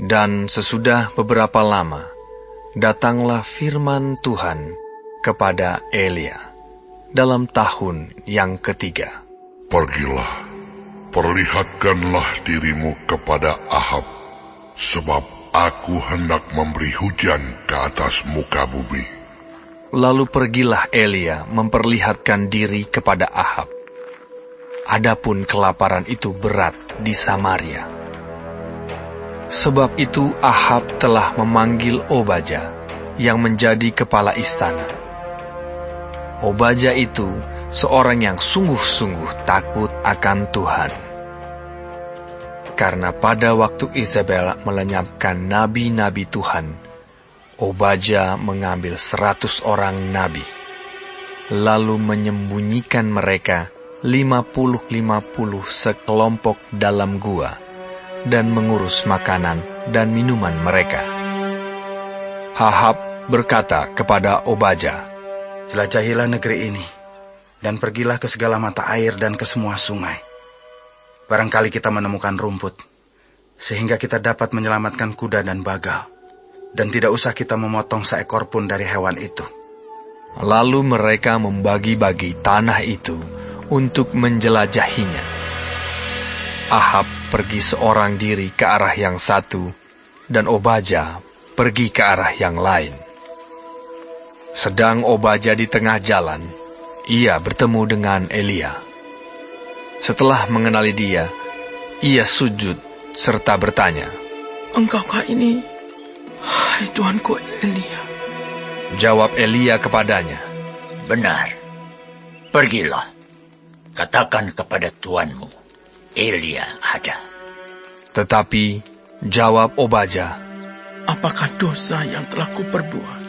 Dan sesudah beberapa lama, datanglah firman Tuhan kepada Elia dalam tahun yang ketiga. Pergilah, perlihatkanlah dirimu kepada Ahab, sebab aku hendak memberi hujan ke atas muka bumi. Lalu pergilah Elia memperlihatkan diri kepada Ahab. Adapun kelaparan itu berat di Samaria. Sebab itu Ahab telah memanggil Obadya yang menjadi kepala istana. Obadya itu seorang yang sungguh-sungguh takut akan Tuhan. Karena pada waktu Isabel melenyapkan nabi-nabi Tuhan, Obadya mengambil 100 orang nabi, lalu menyembunyikan mereka 50-50 sekelompok dalam gua, dan mengurus makanan dan minuman mereka. Ahab berkata kepada Obadya, "Jelajahilah negeri ini, dan pergilah ke segala mata air dan ke semua sungai. Barangkali kita menemukan rumput, sehingga kita dapat menyelamatkan kuda dan bagal, dan tidak usah kita memotong seekor pun dari hewan itu." Lalu mereka membagi-bagi tanah itu untuk menjelajahinya. Ahab pergi seorang diri ke arah yang satu, dan Obadya pergi ke arah yang lain. Sedang Obadya di tengah jalan, ia bertemu dengan Elia. Setelah mengenali dia, ia sujud serta bertanya, "Engkaukah ini, hai Tuanku Elia?" Jawab Elia kepadanya, "Benar, pergilah, katakan kepada tuanmu, Elia ada." Tetapi jawab Obadya, "Apakah dosa yang telah kuperbuat?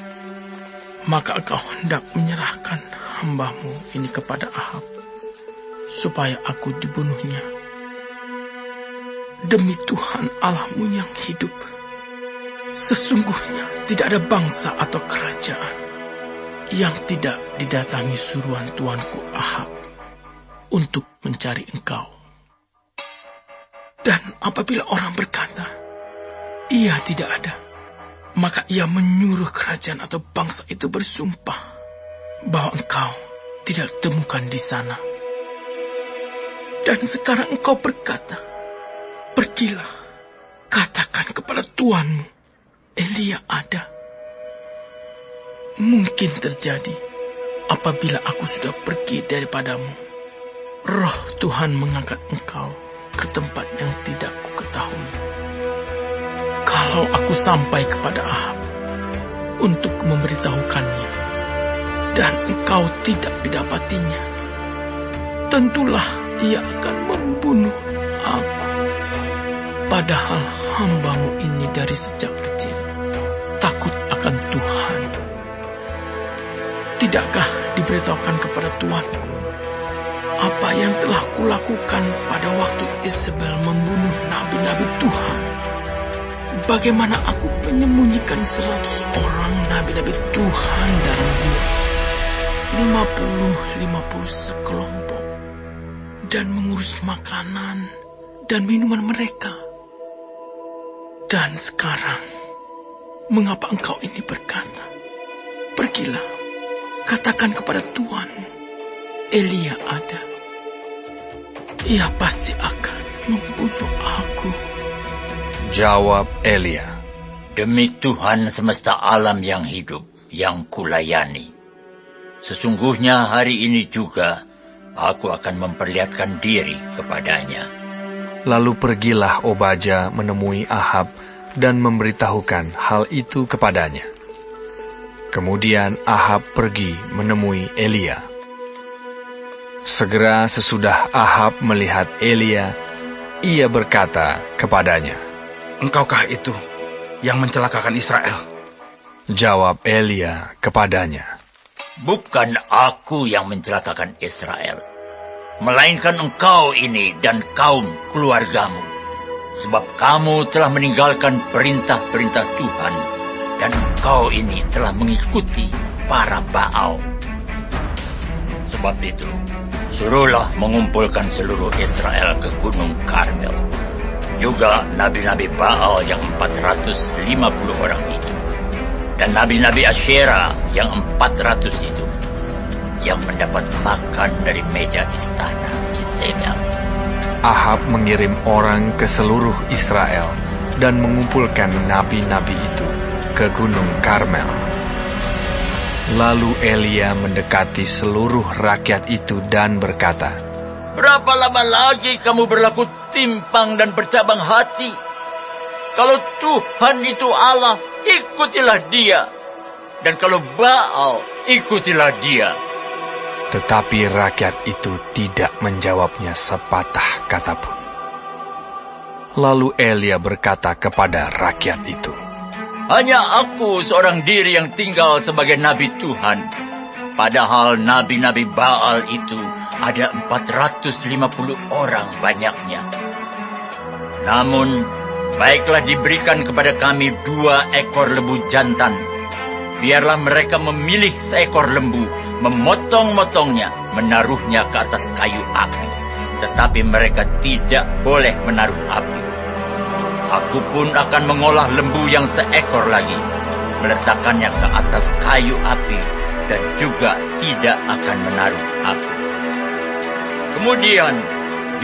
Maka engkau hendak menyerahkan hambamu ini kepada Ahab, supaya aku dibunuhnya. Demi Tuhan Allahmu yang hidup, sesungguhnya tidak ada bangsa atau kerajaan yang tidak didatangi suruhan tuanku Ahab untuk mencari engkau. Dan apabila orang berkata, ia tidak ada, maka ia menyuruh kerajaan atau bangsa itu bersumpah bahwa engkau tidak ditemukan di sana. Dan sekarang engkau berkata, pergilah, katakan kepada tuanmu, Elia ada. Mungkin terjadi apabila aku sudah pergi daripadamu, Roh Tuhan mengangkat engkau ke tempat yang tidak kuketahui. Kalau aku sampai kepada Ahab untuk memberitahukannya, dan engkau tidak didapatinya, tentulah ia akan membunuh aku. Padahal hambamu ini dari sejak kecil takut akan Tuhan. Tidakkah diberitahukan kepada tuanku apa yang telah kulakukan pada waktu Isabel membunuh nabi-nabi Tuhan? Bagaimana aku menyembunyikan 100 orang nabi-nabi Tuhan dalam gua, 50-50 sekelompok, dan mengurus makanan dan minuman mereka. Dan sekarang, mengapa engkau ini berkata, pergilah, katakan kepada tuanmu, Elia ada. Ia pasti akan membunuh aku. Jawab Elia, "Demi Tuhan semesta alam yang hidup, yang kulayani, sesungguhnya hari ini juga aku akan memperlihatkan diri kepadanya." Lalu pergilah Obadya menemui Ahab dan memberitahukan hal itu kepadanya. Kemudian Ahab pergi menemui Elia. Segera sesudah Ahab melihat Elia, ia berkata kepadanya, "Engkaukah itu yang mencelakakan Israel?" Jawab Elia kepadanya, "Bukan aku yang mencelakakan Israel, melainkan engkau ini dan kaum keluargamu, sebab kamu telah meninggalkan perintah-perintah Tuhan, dan engkau ini telah mengikuti para Baal. Sebab itu, suruhlah mengumpulkan seluruh Israel ke Gunung Karmel. juga nabi-nabi Baal yang 450 orang itu, dan nabi-nabi Asyera yang 400 itu, yang mendapat makan dari meja istana Yezebel. Ahab mengirim orang ke seluruh Israel dan mengumpulkan nabi-nabi itu ke Gunung Karmel. Lalu Elia mendekati seluruh rakyat itu dan berkata, "Berapa lama lagi kamu berlaku timpang dan bercabang hati? Kalau Tuhan itu Allah, ikutilah Dia. Dan kalau Baal, ikutilah dia." Tetapi rakyat itu tidak menjawabnya sepatah kata pun. Lalu Elia berkata kepada rakyat itu, "Hanya aku seorang diri yang tinggal sebagai nabi Tuhan. Padahal nabi-nabi Baal itu ada 450 orang banyaknya. Namun, baiklah diberikan kepada kami 2 ekor lembu jantan. Biarlah mereka memilih seekor lembu, memotong-motongnya, menaruhnya ke atas kayu api. Tetapi mereka tidak boleh menaruh api. Aku pun akan mengolah lembu yang seekor lagi, meletakkannya ke atas kayu api, dan juga tidak akan menaruh api. Kemudian,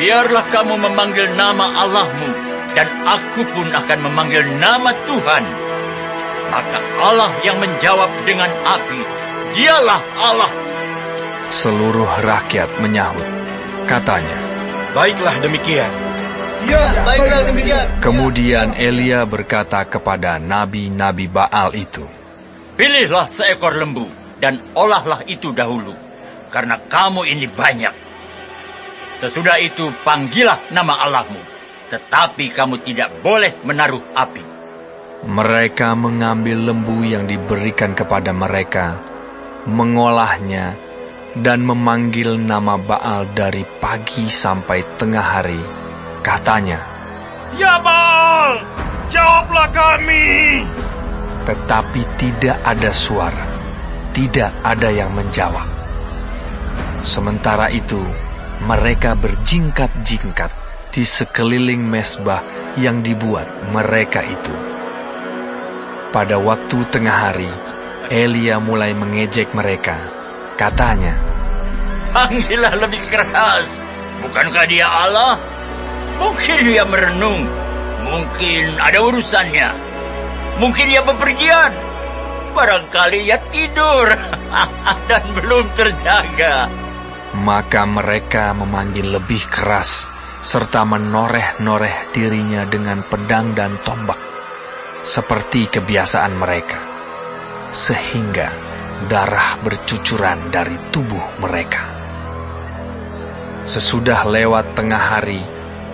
biarlah kamu memanggil nama Allahmu, dan aku pun akan memanggil nama Tuhan. Maka Allah yang menjawab dengan api, Dialah Allah." Seluruh rakyat menyahut. Katanya, Baiklah demikian. Ya, baiklah demikian. kemudian Elia berkata kepada nabi-nabi Baal itu, "Pilihlah seekor lembu, dan olahlah itu dahulu, karena kamu ini banyak. Sesudah itu panggillah nama Allahmu, tetapi kamu tidak boleh menaruh api." Mereka mengambil lembu yang diberikan kepada mereka, mengolahnya, dan memanggil nama Baal dari pagi sampai tengah hari. Katanya, Ya Baal, jawablah kami. tetapi tidak ada suara, tidak ada yang menjawab. Sementara itu, mereka berjingkat-jingkat di sekeliling mezbah yang dibuat mereka itu. Pada waktu tengah hari, Elia mulai mengejek mereka. Katanya, Panggillah lebih keras. Bukankah dia Allah? Mungkin dia merenung. Mungkin ada urusannya. Mungkin dia bepergian. Barangkali ia tidur dan belum terjaga. maka mereka memanggil lebih keras, serta menoreh-noreh dirinya dengan pedang dan tombak, seperti kebiasaan mereka, sehingga darah bercucuran dari tubuh mereka. Sesudah lewat tengah hari,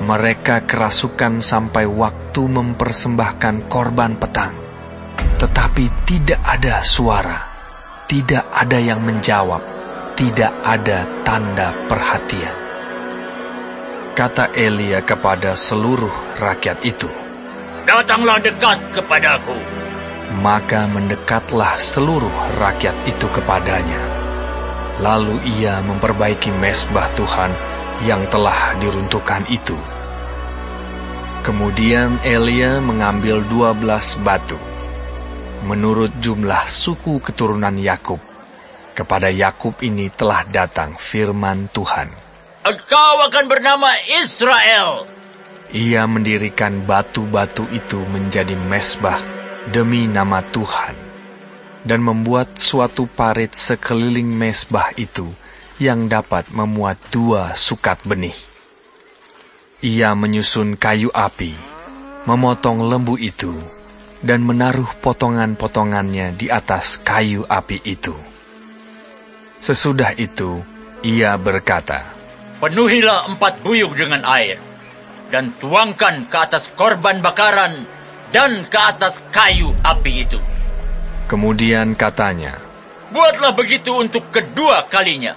mereka kerasukan sampai waktu mempersembahkan korban petang. Tetapi tidak ada suara, tidak ada yang menjawab, tidak ada tanda perhatian. Kata Elia kepada seluruh rakyat itu, "Datanglah dekat kepadaku." Maka mendekatlah seluruh rakyat itu kepadanya. Lalu ia memperbaiki mezbah Tuhan yang telah diruntuhkan itu. Kemudian Elia mengambil 12 batu, menurut jumlah suku keturunan Yakub. Kepada Yakub ini telah datang firman Tuhan. "Engkau akan bernama Israel." Ia mendirikan batu-batu itu menjadi mezbah demi nama Tuhan, dan membuat suatu parit sekeliling mezbah itu yang dapat memuat 2 sukat benih. Ia menyusun kayu api, memotong lembu itu, dan menaruh potongan-potongannya di atas kayu api itu. Sesudah itu, ia berkata, "Penuhilah 4 buyung dengan air, dan tuangkan ke atas korban bakaran dan ke atas kayu api itu." Kemudian katanya, "Buatlah begitu untuk kedua kalinya."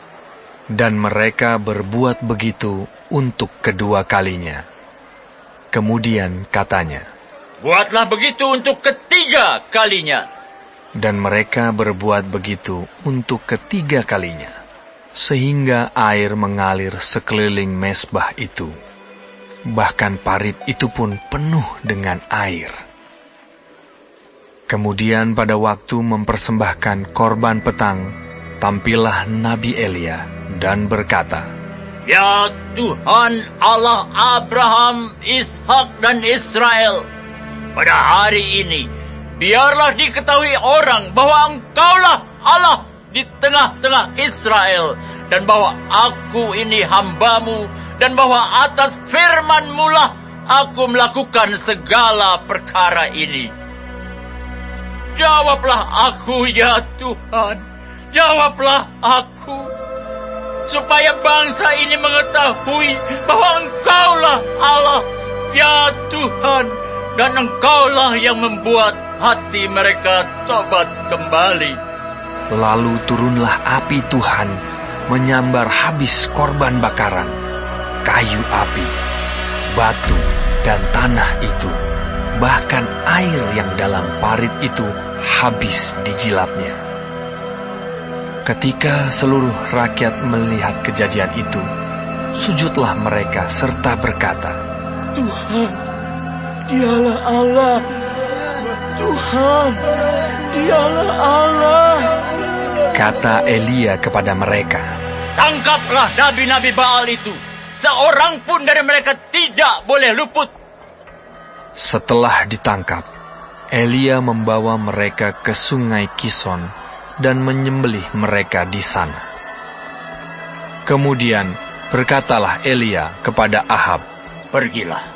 dan mereka berbuat begitu untuk kedua kalinya. Kemudian katanya, "Buatlah begitu untuk ketiga kalinya." dan mereka berbuat begitu untuk ketiga kalinya, sehingga air mengalir sekeliling mezbah itu. bahkan parit itu pun penuh dengan air. Kemudian pada waktu mempersembahkan korban petang, tampillah Nabi Elia dan berkata, "Ya Tuhan Allah Abraham, Ishak dan Israel, pada hari ini biarlah diketahui orang bahwa Engkaulah Allah di tengah-tengah Israel, dan bahwa aku ini hamba-Mu, dan bahwa atas firman-Mu lah aku melakukan segala perkara ini. Jawablah aku, ya Tuhan, jawablah aku, supaya bangsa ini mengetahui bahwa Engkaulah Allah, ya Tuhan, dan Engkaulah yang membuat hati mereka tobat kembali." Lalu turunlah api Tuhan, menyambar habis korban bakaran, kayu api, batu, dan tanah itu, bahkan air yang dalam parit itu habis dijilatnya. Ketika seluruh rakyat melihat kejadian itu, sujudlah mereka serta berkata, Tuhan, Dialah Allah. Tuhan, Dialah Allah. Kata Elia kepada mereka, "Tangkaplah nabi-nabi Baal itu. Seorang pun dari mereka tidak boleh luput." Setelah ditangkap, Elia membawa mereka ke sungai Kison dan menyembelih mereka di sana. Kemudian berkatalah Elia kepada Ahab, "Pergilah,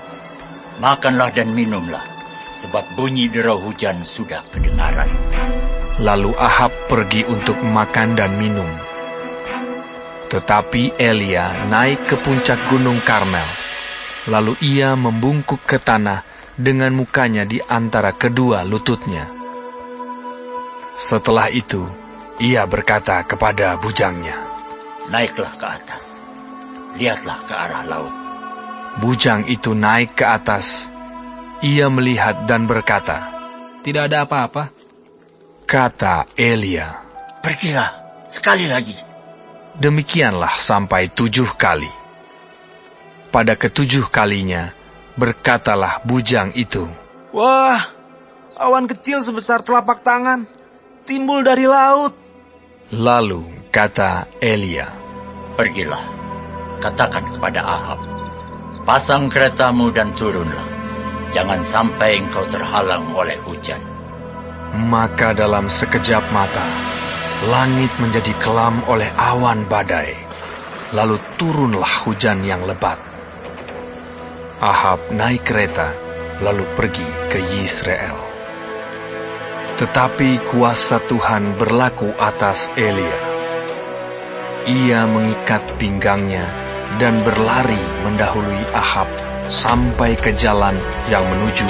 makanlah dan minumlah, sebab bunyi derau hujan sudah kedengaran." Lalu Ahab pergi untuk makan dan minum. Tetapi Elia naik ke puncak gunung Karmel. Lalu ia membungkuk ke tanah dengan mukanya di antara kedua lututnya. Setelah itu, ia berkata kepada bujangnya, "Naiklah ke atas, lihatlah ke arah laut." Bujang itu naik ke atas. Ia melihat dan berkata, Tidak ada apa-apa. Kata Elia, "Pergilah sekali lagi." demikianlah sampai 7 kali. Pada ke-7 kalinya, berkatalah bujang itu, Wah, awan kecil sebesar telapak tangan timbul dari laut. Lalu kata Elia, "Pergilah, katakan kepada Ahab, pasang keretamu dan turunlah. Jangan sampai engkau terhalang oleh hujan." Maka dalam sekejap mata, langit menjadi kelam oleh awan badai. Lalu turunlah hujan yang lebat. Ahab naik kereta, lalu pergi ke Yisrael. Tetapi kuasa Tuhan berlaku atas Elia. Ia mengikat pinggangnya dan berlari mendahului Ahab sampai ke jalan yang menuju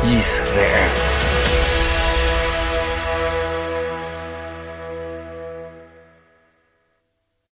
Yisrael.